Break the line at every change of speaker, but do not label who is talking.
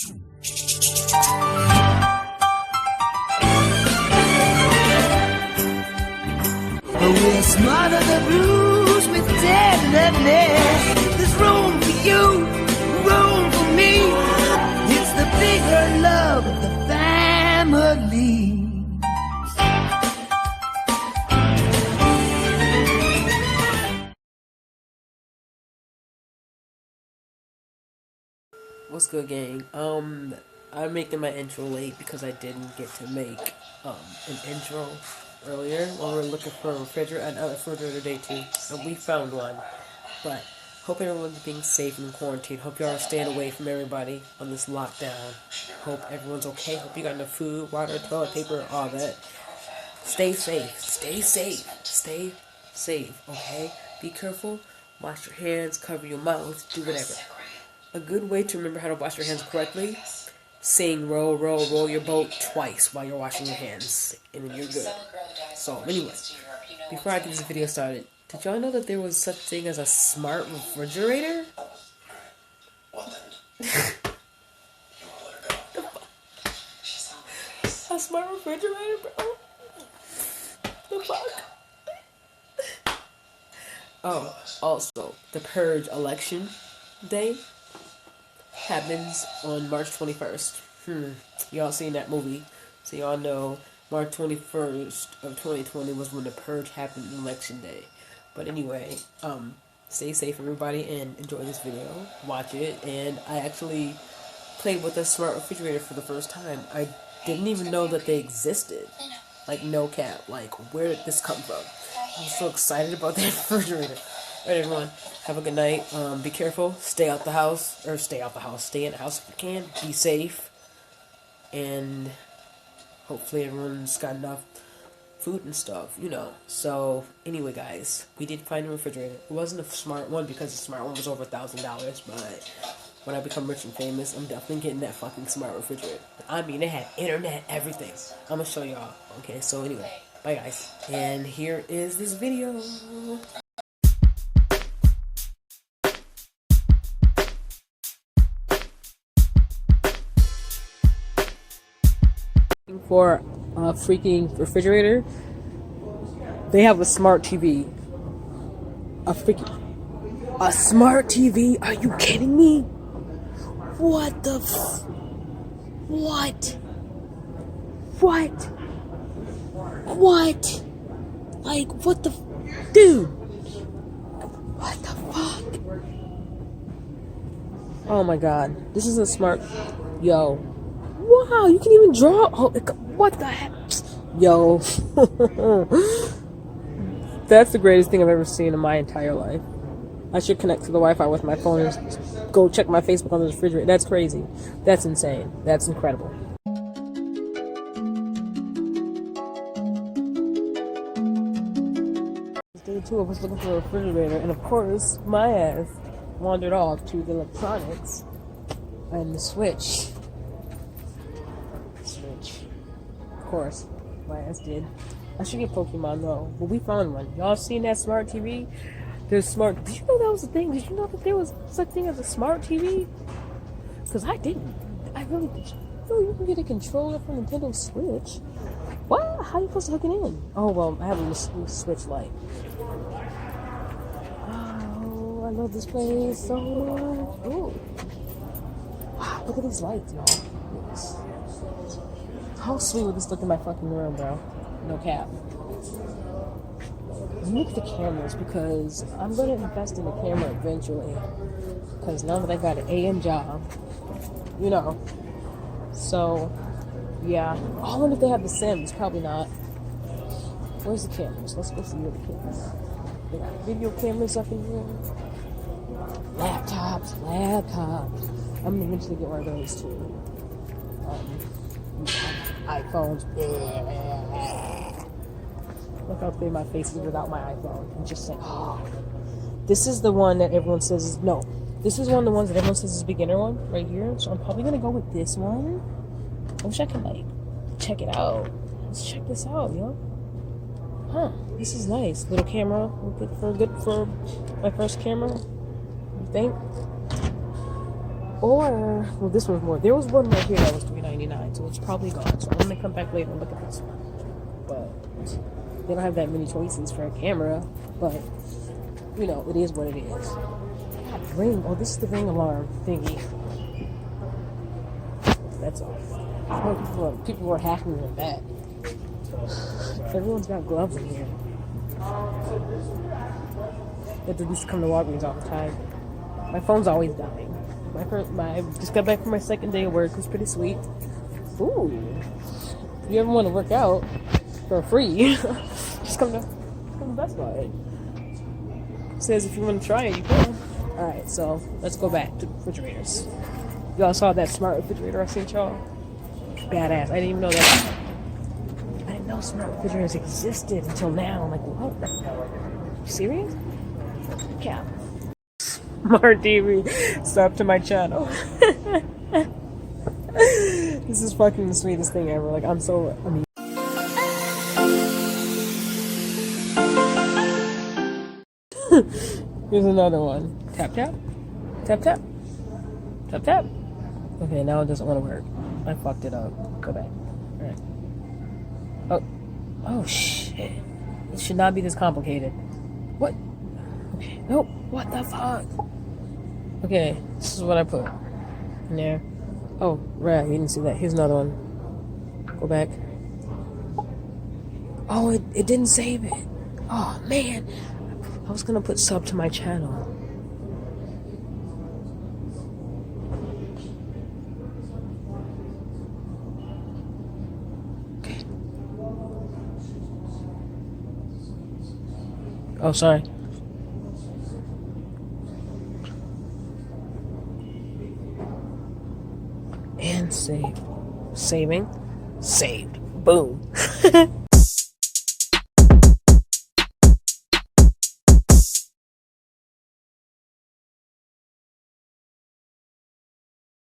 We're smarter than blues with tenderness. There's room for you, room for me. It's the bigger love of the family.
What's good, gang? I'm making my intro late because I didn't get to make an intro earlier when we were looking for a refrigerator day 2, and we found one. But hope everyone's being safe in quarantine. Hope y'all are staying away from everybody on this lockdown. Hope everyone's okay. Hope you got enough food, water, toilet paper, all that. Stay safe. Stay safe. Stay safe. Okay? Be careful. Wash your hands. Cover your mouth. Do whatever. A good way to remember how to wash your hands correctly: sing row, row, row your boat twice while you're washing your hands, and then you're good. So, anyway, before I get this video started, did y'all know that there was such thing as a smart refrigerator? A smart refrigerator, bro? The fuck? Oh, also, the Purge election day happens on March 21st. Y'all seen that movie, so y'all know March 21st of 2020 was when the Purge happened, election day. But anyway, stay safe, everybody, and enjoy this video. Watch it. And I actually played with a smart refrigerator for the first time. I didn't even know that they existed. Like, no cap. Like, where did this come from? I'm so excited about that refrigerator. Alright, everyone, have a good night. Be careful. Stay in the house if you can. Be safe. And hopefully everyone's got enough food and stuff, you know. So, anyway, guys, we did find a refrigerator. It wasn't a smart one because the smart one was over $1,000, but when I become rich and famous, I'm definitely getting that fucking smart refrigerator. I mean, it had internet, everything. I'm gonna show y'all. Okay, so anyway, bye, guys. And here is this video. For a freaking refrigerator, they have a smart TV. A smart TV? Are you kidding me? What the What? Like, what the dude? What the fuck? Oh my god. This is a smart... Yo. Wow, you can even draw. Oh, what the heck? Yo. That's the greatest thing I've ever seen in my entire life. I should connect to the Wi-Fi with my phone and go check my Facebook on the refrigerator. That's crazy. That's insane. That's incredible. Day 2 of us looking for a refrigerator, and of course, my ass wandered off to the electronics and the Switch. Of course, my ass did. I should get Pokemon though, but we found one. Y'all seen that smart TV? There's smart. Did you know that was a thing? Did you know that there was such thing as a smart TV? Because I didn't. I really did. Oh, you can get a controller from Nintendo Switch. What? How are you supposed to hook it in? Oh well, I have a Switch Lite. Oh, I love this place so much. Ooh. Wow, look at these lights, y'all. How sweet would this look in my fucking room, bro? No cap. Look at the cameras, because I'm going to invest in a camera eventually. Because now that I got an AM job, you know. So, yeah. I wonder if they have the Sims. Probably not. Where's the cameras? Let's go see where the cameras are. They got video cameras up in here. Laptops. I'm going to eventually get one of those too. iPhones. Look how big my face is without my iPhone. I'm just saying, oh. This is the one that everyone says is, no. This is one of the ones that everyone says is a beginner one, right here. So I'm probably going to go with this one. I wish I could, like, check it out. Let's check this out, yo. Huh. This is nice. Little camera. Good for my first camera. You think? Or, well, this one's more. There was one right here that was $3.99, so it's probably gone. So I'm gonna come back later and look at this one. But they don't have that many choices for a camera. But you know, it is what it is. Ring. Oh, this is the ring alarm thingy. That's all. People were hacking with that. Everyone's got gloves in here. They used to come to Walgreens all the time. My phone's always dying. I just got back from my second day of work. It was pretty sweet. Ooh. If you ever want to work out for free, just come to Best Buy. It says if you want to try it, you can. Alright, so let's go back to refrigerators. Y'all saw that smart refrigerator I sent y'all? Badass. I didn't even know that. I didn't know smart refrigerators existed until now. I'm like, what? You serious? Yeah. Smart TV, sub to my channel. This is fucking the sweetest thing ever. Like, I'm so amused. Here's another one. Tap tap. Tap tap. Tap tap. Okay, now it doesn't want to work. I fucked it up. Go back. Alright. Oh shit. It should not be this complicated. What? Okay. Nope. What the fuck? Okay, this is what I put in there. Oh, right, you didn't see that. Here's another one. Go back. Oh, it didn't save it. Oh, man. I was gonna put sub to my channel. Okay. Oh, sorry. And save. Saving. Saved. Boom.